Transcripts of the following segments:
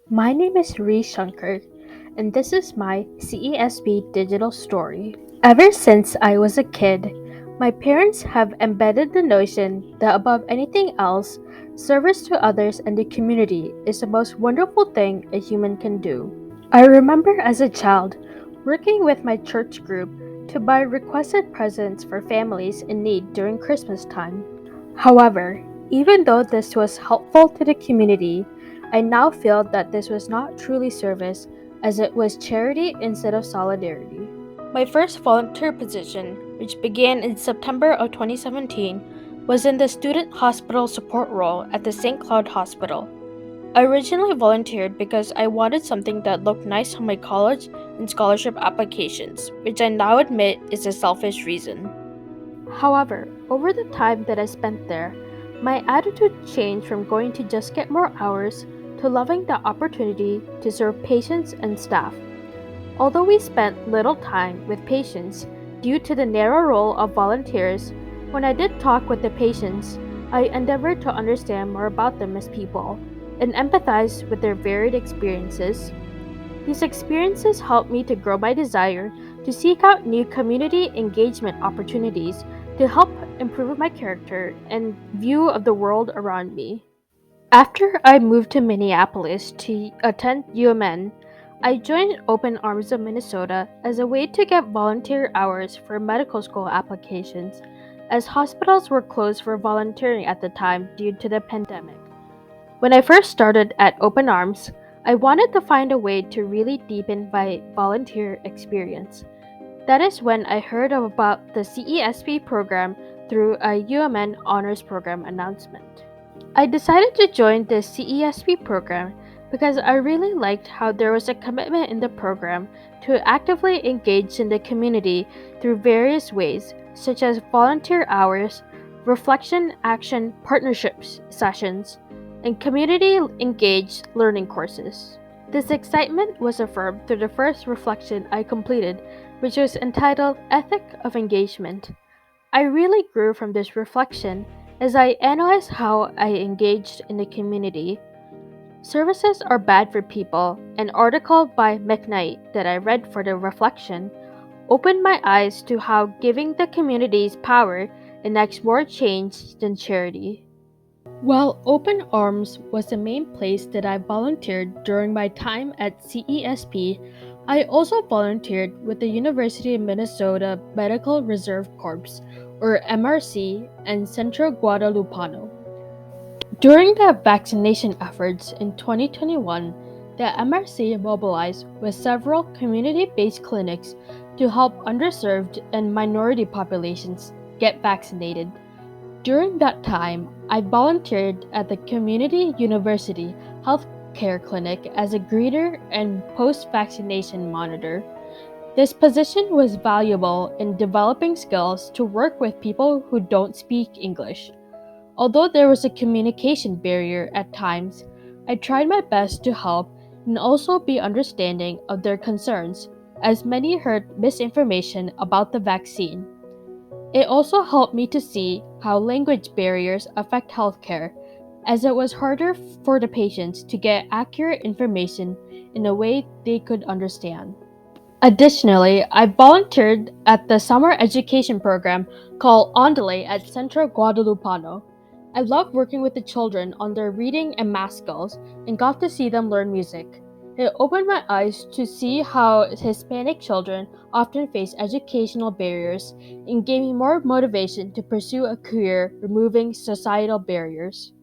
My name is Shankar, and this is my CESP digital story. Ever since I was a kid, my parents have embedded the notion that above anything else, service to others and the community is the most wonderful thing a human can do. I remember as a child working with my church group to buy requested presents for families in need during Christmas time. However, even though this was helpful to the community, I now feel that this was not truly service as it was charity instead of solidarity. My first volunteer position, which began in September of 2017, was in the student hospital support role at the St. Cloud Hospital. I originally volunteered because I wanted something that looked nice on my college and scholarship applications, which I now admit is a selfish reason. However, over the time that I spent there, my attitude changed from going to just get more hours to loving the opportunity to serve patients and staff. Although we spent little time with patients due to the narrow role of volunteers, when I did talk with the patients, I endeavored to understand more about them as people and empathize with their varied experiences. These experiences helped me to grow my desire to seek out new community engagement opportunities to help improve my character and view of the world around me. After I moved to Minneapolis to attend UMN, I joined Open Arms of Minnesota as a way to get volunteer hours for medical school applications, as hospitals were closed for volunteering at the time due to the pandemic. When I first started at Open Arms, I wanted to find a way to really deepen my volunteer experience. That is when I heard about the CESP program through a UMN Honors Program announcement. I decided to join the CESP program because I really liked how there was a commitment in the program to actively engage in the community through various ways, such as volunteer hours, reflection action partnerships sessions, and community engaged learning courses. This excitement was affirmed through the first reflection I completed, which was entitled Ethic of Engagement. I really grew from this reflection as I analyzed how I engaged in the community. Services are bad for people, an article by McKnight that I read for the reflection, opened my eyes to how giving the community's power enacts more change than charity. While Open Arms was the main place that I volunteered during my time at CESP, I also volunteered with the University of Minnesota Medical Reserve Corps, or MRC, and Centro Guadalupano. During the vaccination efforts in 2021, the MRC mobilized with several community based clinics to help underserved and minority populations get vaccinated. During that time, I volunteered at the Community University Healthcare Clinic as a greeter and post vaccination monitor. This position was valuable in developing skills to work with people who don't speak English. Although there was a communication barrier at times, I tried my best to help and also be understanding of their concerns, as many heard misinformation about the vaccine. It also helped me to see how language barriers affect healthcare, as it was harder for the patients to get accurate information in a way they could understand. Additionally, I volunteered at the summer education program called Ondale at Centro Guadalupano. I loved working with the children on their reading and math skills and got to see them learn music. It opened my eyes to see how Hispanic children often face educational barriers and gave me more motivation to pursue a career removing societal barriers.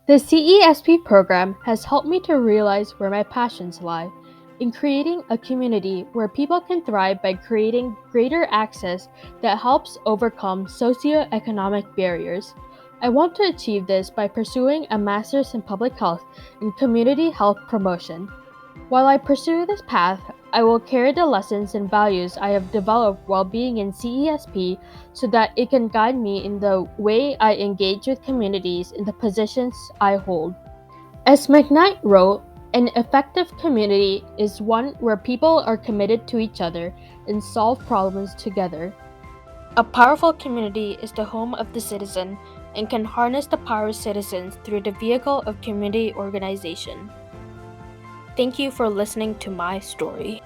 The CESP program has helped me to realize where my passions lie in creating a community where people can thrive by creating greater access that helps overcome socioeconomic barriers. I want to achieve this by pursuing a master's in public health and community health promotion. While I pursue this path, I will carry the lessons and values I have developed while being in CESP so that it can guide me in the way I engage with communities in the positions I hold. As McKnight wrote, an effective community is one where people are committed to each other and solve problems together. A powerful community is the home of the citizen and can harness the power of citizens through the vehicle of community organization. Thank you for listening to my story.